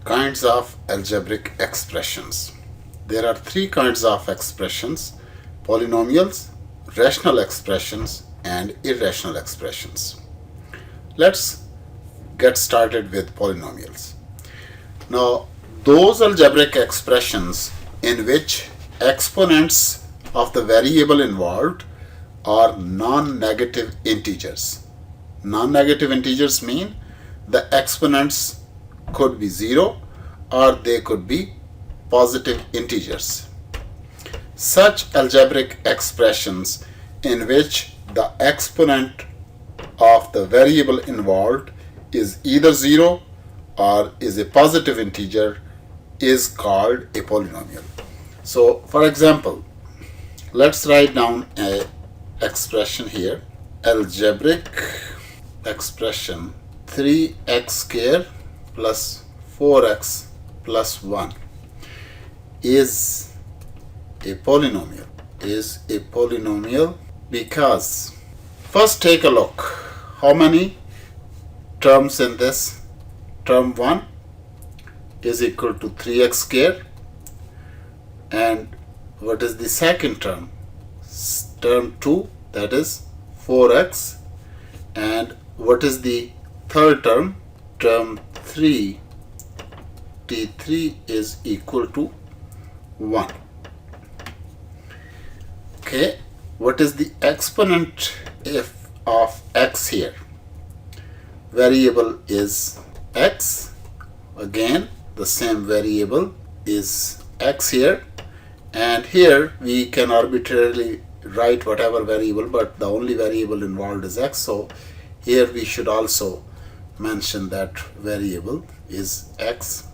Kinds of algebraic expressions. There are three kinds of expressions: polynomials, rational expressions, and irrational expressions. Let's get started with polynomials. Now, those algebraic expressions in which exponents of the variable involved are non-negative integers. Non-negative integers mean the exponents could be 0 or they could be positive integers. Such algebraic expressions in which the exponent of the variable involved is either 0 or is a positive integer is called a polynomial. So, for example, let's write down an expression here. Algebraic expression 3x square plus 4x plus 1 is a polynomial. Because first take a look. How many terms in this? Term 1 is equal to 3x square. And what is the second term? Term 2, that is 4x. And what is the third term? Term 3, t3 is equal to 1. Okay, what is the exponent of x here? Variable is x. Again, the same variable is x here. And here we can arbitrarily write whatever variable, but the only variable involved is x. So here we should also mention that variable is x.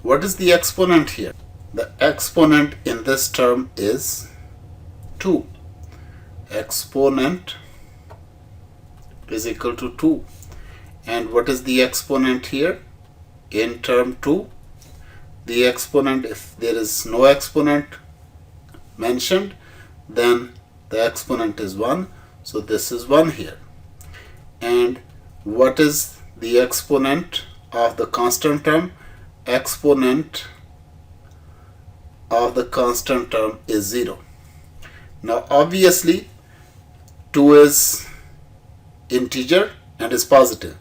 What is the exponent here? The exponent in this term is 2. Exponent is equal to 2. And what is the exponent here? In term 2, the exponent, if there is no exponent mentioned, then the exponent is 1. So this is 1 here. And what is the exponent of the constant term? Exponent of the constant term is 0. Now obviously 2 is integer and is positive.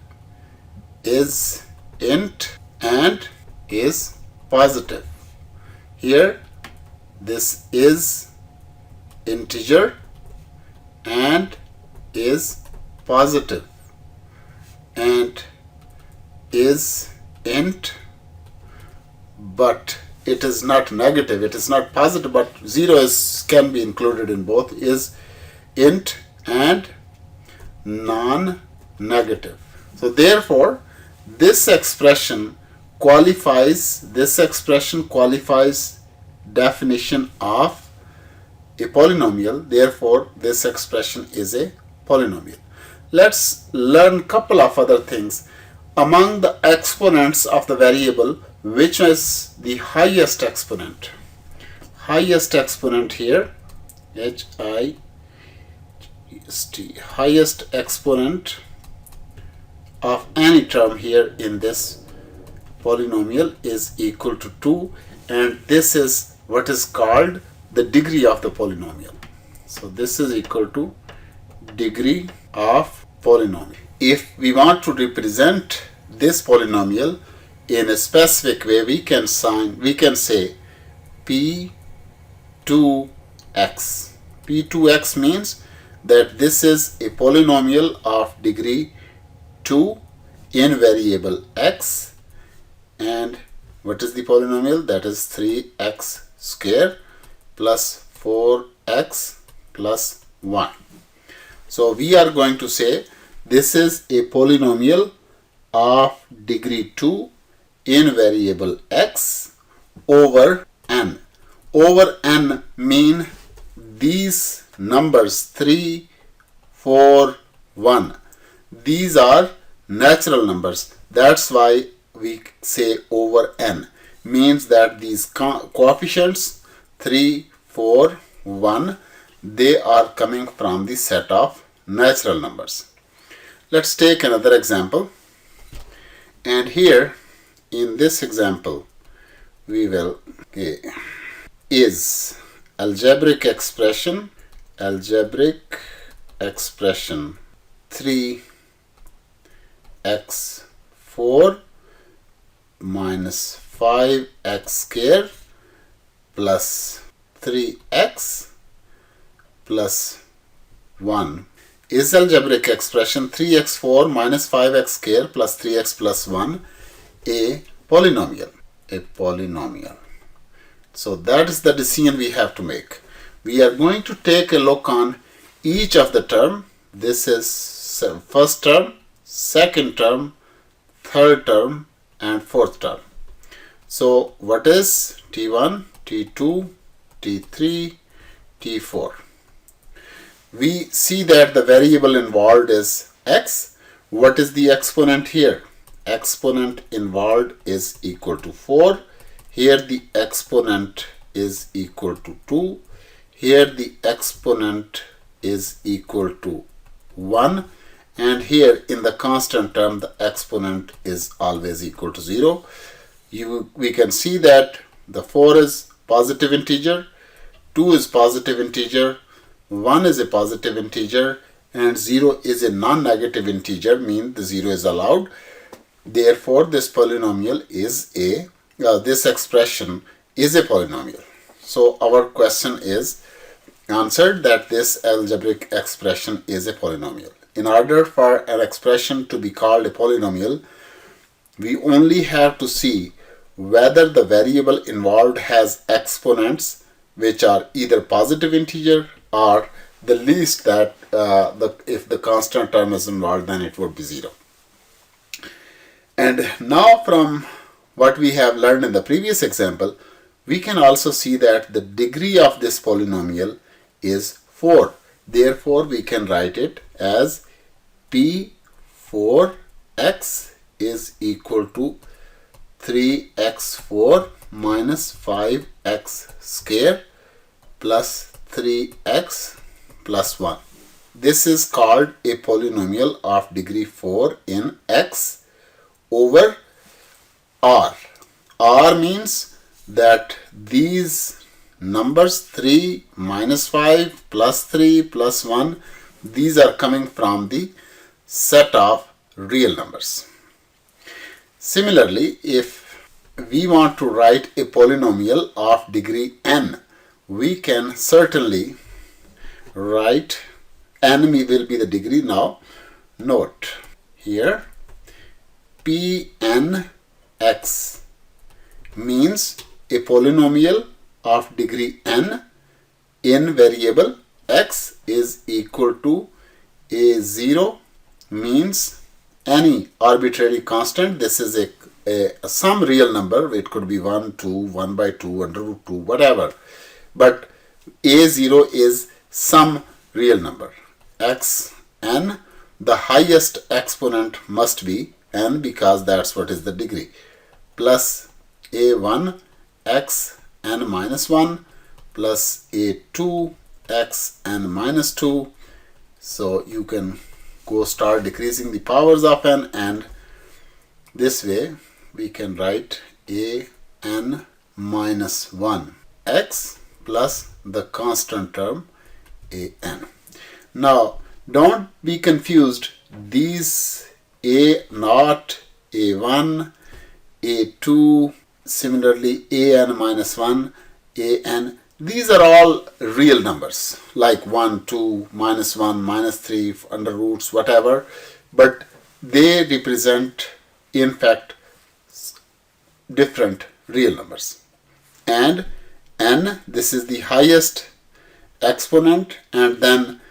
Is int and is positive. Here this is integer and is positive, and is int, but it is not negative, it is not positive, but 0 can be included in both, is int and non-negative. So therefore this expression qualifies definition of a polynomial. Therefore this expression is a polynomial. Let's learn couple of other things. Among the exponents of the variable, which is the highest exponent? Highest exponent here, highest exponent of any term here in this polynomial is equal to 2, and this is what is called the degree of the polynomial. So this is equal to degree of polynomial. If we want to represent this polynomial in a specific way, we can say P2x. P2x means that this is a polynomial of degree 2 in variable x. And what is the polynomial? That is 3x square plus 4x plus 1. So we are going to say this is a polynomial of degree 2 in variable x over n. Over n mean these numbers 3, 4, 1. These are natural numbers. That's why we say over n. Means that these coefficients 3, 4, 1, they are coming from the set of natural numbers. Let's take another example. And here in this example, we will is algebraic expression 3x4 minus 5x squared plus 3x plus 1 is algebraic expression 3x4 minus 5x squared plus 3x plus 1 a polynomial. So that is the decision we have to make. We are going to take a look on each of the term. This is first term, second term, third term, and fourth term. So what is T1, T2, T3, T4? We see that the variable involved is x. What is the exponent here? Exponent involved is equal to 4. Here the exponent is equal to 2. Here the exponent is equal to 1. And here in the constant term, the exponent is always equal to 0. We can see that the 4 is positive integer, 2 is positive integer, 1 is a positive integer, and 0 is a non-negative integer, means the 0 is allowed. Therefore, this polynomial is this expression is a polynomial. So our question is answered that this algebraic expression is a polynomial. In order for an expression to be called a polynomial, we only have to see whether the variable involved has exponents which are either positive integer or the least that if the constant term is involved, then it would be 0. And now from what we have learned in the previous example, we can also see that the degree of this polynomial is 4. Therefore, we can write it as P4x is equal to 3x4 minus 5x squared plus 3x plus 1. This is called a polynomial of degree 4 in x over r. R means that these numbers 3 minus 5 plus 3 plus 1, these are coming from the set of real numbers. Similarly, if we want to write a polynomial of degree n, we can certainly write n will be the degree. Now note here Pnx means a polynomial of degree n in variable x is equal to a0 means any arbitrary constant. This is some real number. It could be 1, 2, 1 by 2, under root 2, whatever. But a0 is some real number. Xn, the highest exponent must be n because that's what is the degree, plus a1 xn minus 1 plus a2 xn minus 2. So you can go start decreasing the powers of n, and this way we can write an minus 1 x plus the constant term an. Now don't be confused. These a0, a1, a2, similarly an minus 1, an, these are all real numbers like 1, 2, minus 1, minus 3, under roots, whatever, but they represent in fact different real numbers. And n, this is the highest exponent, and then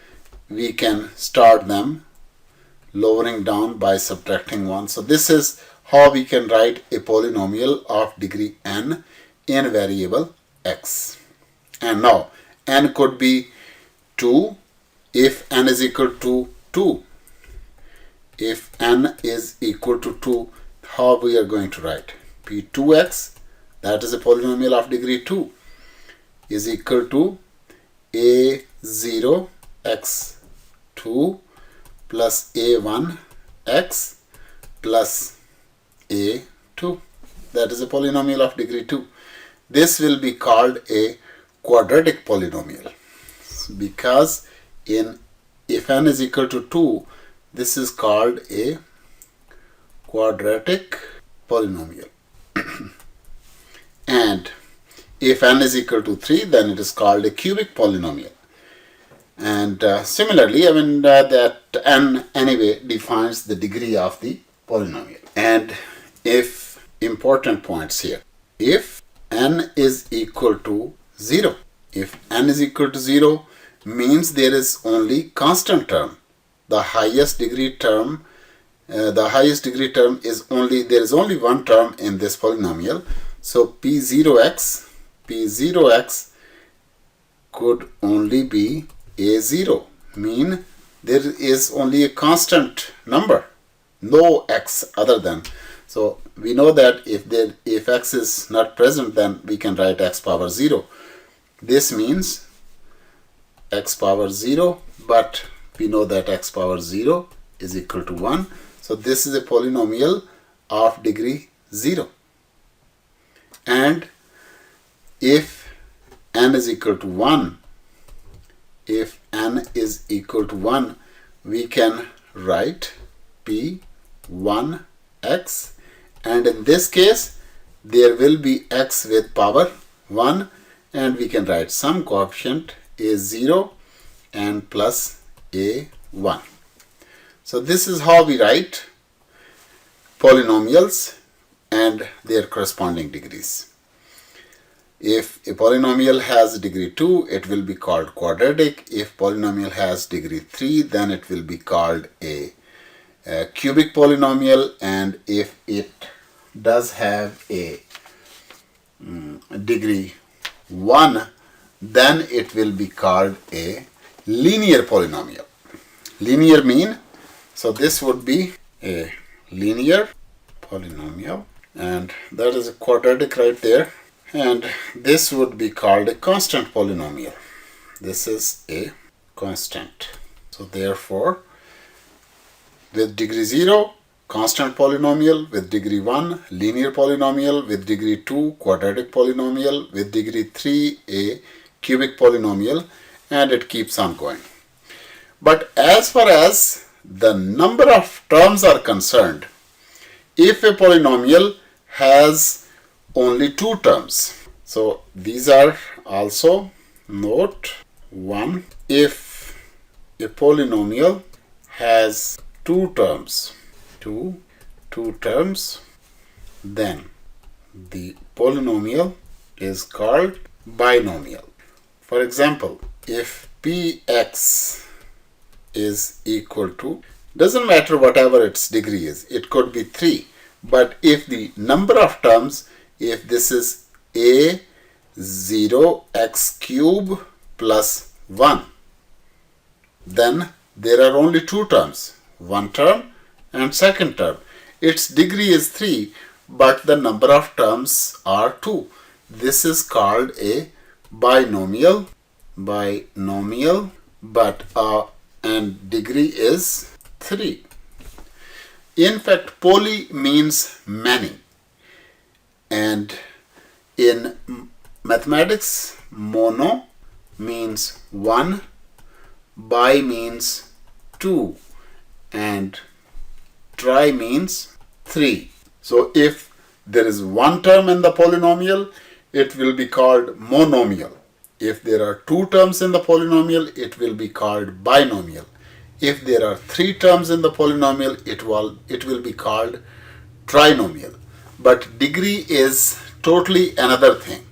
we can start them lowering down by subtracting 1. So this is how we can write a polynomial of degree n in variable x. And now n could be 2 if n is equal to 2. If n is equal to 2, how we are going to write? P2x, that is a polynomial of degree 2, is equal to a0 x2 plus a1 x plus a2. that is a polynomial of degree 2. This will be called a quadratic polynomial, because if n is equal to 2, this is called a quadratic polynomial. And if n is equal to 3, then it is called a cubic polynomial. And similarly, that n anyway defines the degree of the polynomial. And if important points here, if n is equal to 0, if n is equal to 0 means there is only constant term. The highest degree term is only, there is only one term in this polynomial. So P0x could only be a0, mean there is only a constant number, no x other than. So we know that if x is not present, then we can write x power 0. This means x power 0, but we know that x power 0 is equal to 1. So this is a polynomial of degree 0. And if n is equal to 1, we can write P1x, and in this case there will be x with power 1, and we can write some coefficient a0 and plus a1. So this is how we write polynomials and their corresponding degrees. If a polynomial has degree 2, it will be called quadratic. If polynomial has degree 3, then it will be called a cubic polynomial. And if it does have a degree 1, then it will be called a linear polynomial. Linear mean, so this would be a linear polynomial, and that is a quadratic right there. And this would be called a constant polynomial. This is a constant. So therefore, with degree 0, constant polynomial; with degree 1, linear polynomial; with degree 2, quadratic polynomial; with degree 3, a cubic polynomial, and it keeps on going. But as far as the number of terms are concerned, if a polynomial has only 2 terms, so these are also note 1. If a polynomial has 2 terms, two terms, then the polynomial is called binomial. For example, if px is equal to, doesn't matter whatever its degree is, it could be 3, but if the number of terms, if this is a0x cube plus 1, then there are only 2 terms, one term and second term. Its degree is 3, but the number of terms are 2. This is called a binomial, but and degree is 3. In fact, poly means many, and in mathematics, mono means 1, bi means 2, and tri means 3. So if there is one term in the polynomial, it will be called monomial. If there are 2 terms in the polynomial, it will be called binomial. If there are 3 terms in the polynomial, it will be called trinomial. But degree is totally another thing.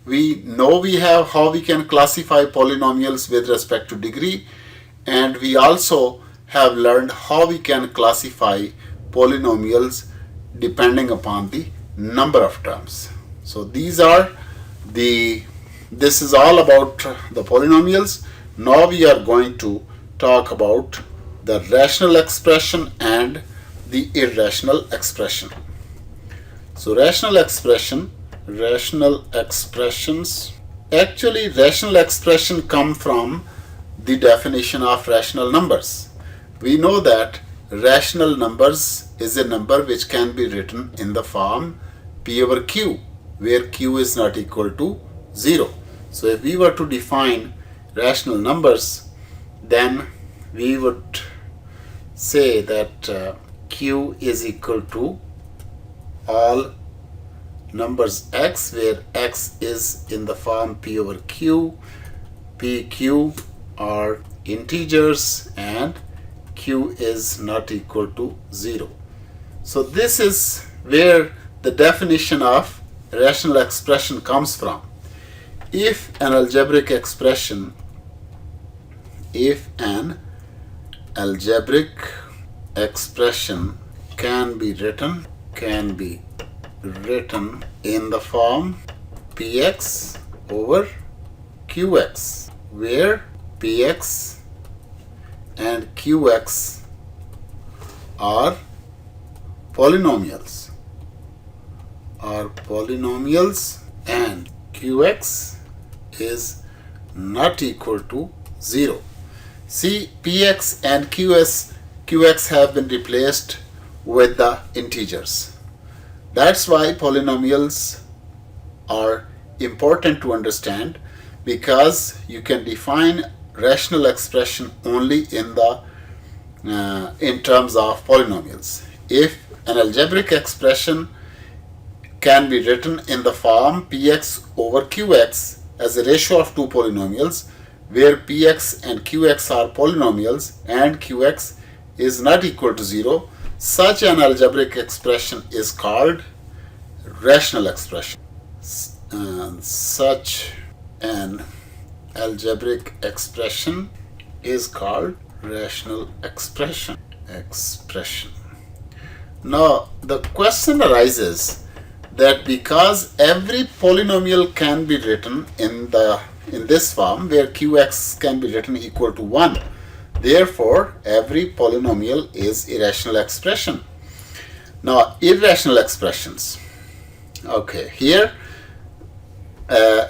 We know we have how we can classify polynomials with respect to degree, and we also have learned how we can classify polynomials depending upon the number of terms. So this is all about the polynomials. Now we are going to talk about the rational expression and the irrational expression. So rational expressions, actually rational expression come from the definition of rational numbers. We know that rational numbers is a number which can be written in the form P over Q, where Q is not equal to 0. So if we were to define rational numbers, then we would say that Q is equal to all numbers x, where x is in the form P over Q, PQ are integers, and Q is not equal to 0. So this is where the definition of rational expression comes from. If an algebraic expression can be written in the form Px over Qx, where Px and Qx are polynomials, and Qx is not equal to 0. See, Px and Qx have been replaced with the integers. That's why polynomials are important to understand, because you can define rational expression only in terms of polynomials. If an algebraic expression can be written in the form Px over Qx as a ratio of two polynomials, where Px and Qx are polynomials and Qx is not equal to 0, such an algebraic expression is called rational expression. Such an algebraic expression is called rational expression. Now the question arises that because every polynomial can be written in this form, where Qx can be written equal to 1, therefore every polynomial is irrational expression. Now irrational expressions. Okay, here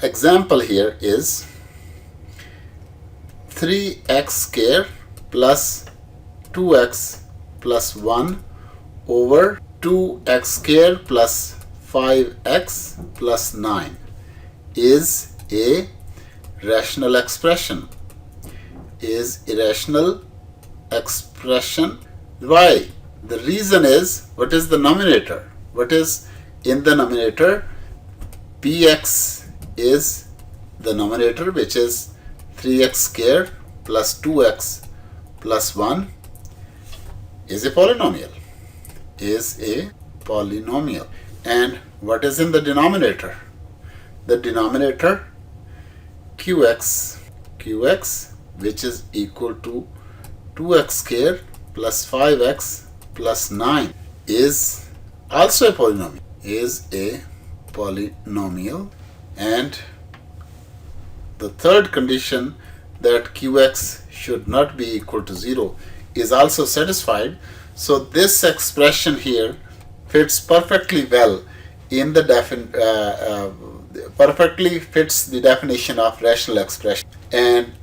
example here is 3x squared plus 2x plus 1 over 2x squared plus 5x plus 9 is a rational expression. Is irrational expression. Why? The reason is, what is the numerator? What is in the numerator? Px is the numerator, which is 3x squared plus 2x plus 1 is a polynomial. And what is in the denominator? The denominator qx, which is equal to 2x squared plus 5x plus 9 is also a polynomial. And the third condition, that qx should not be equal to 0, is also satisfied. So this expression here fits perfectly well in the perfectly fits the definition of rational expression. And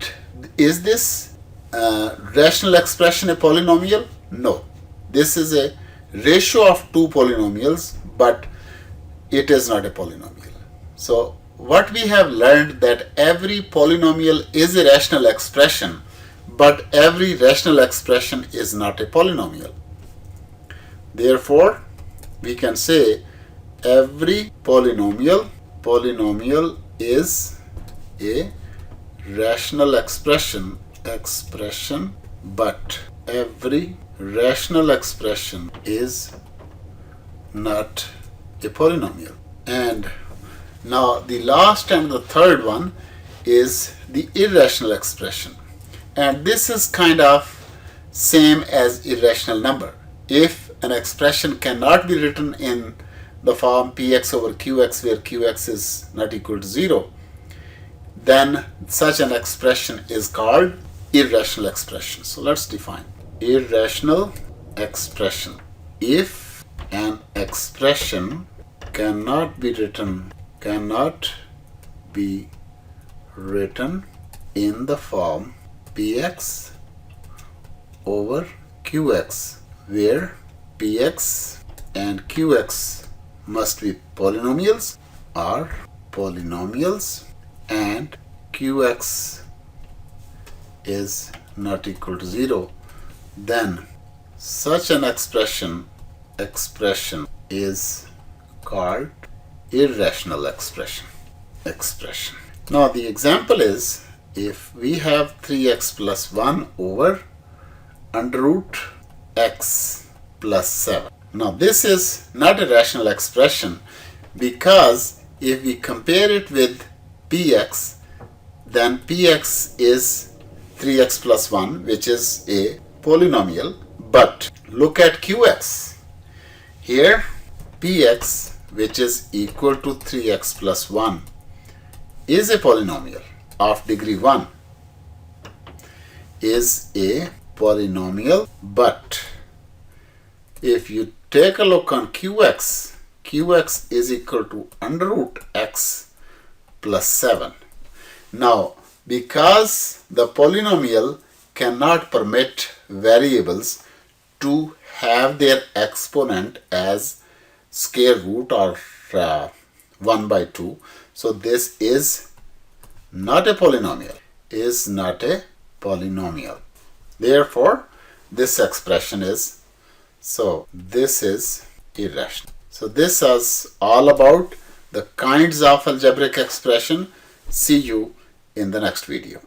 is this rational expression a polynomial? No. This is a ratio of two polynomials, but it is not a polynomial. So what we have learned, that every polynomial is a rational expression, but every rational expression is not a polynomial. Therefore, we can say every polynomial is a rational expression, but every rational expression is not a polynomial. And now the last and the third one is the irrational expression. And this is kind of same as irrational number. If an expression cannot be written in the form Px over Qx, where Qx is not equal to 0, then such an expression is called irrational expression. So let's define irrational expression. If an expression cannot be written in the form Px over Qx, where Px and Qx must be polynomials or polynomials, and qx is not equal to 0, then such an expression is called irrational expression. Now the example is, if we have 3x plus 1 over under root x plus 7. Now this is not a rational expression, because if we compare it with px, then px is 3x plus 1, which is a polynomial. But look at qx. Here px, which is equal to 3x plus 1, is a polynomial of degree 1, is a polynomial. But if you take a look on qx, qx is equal to under root x plus 7. Now, because the polynomial cannot permit variables to have their exponent as square root or 1 by 2, so this is not a polynomial, Therefore, this expression is, so this is irrational. So this is all about the kinds of algebraic expression. See you in the next video.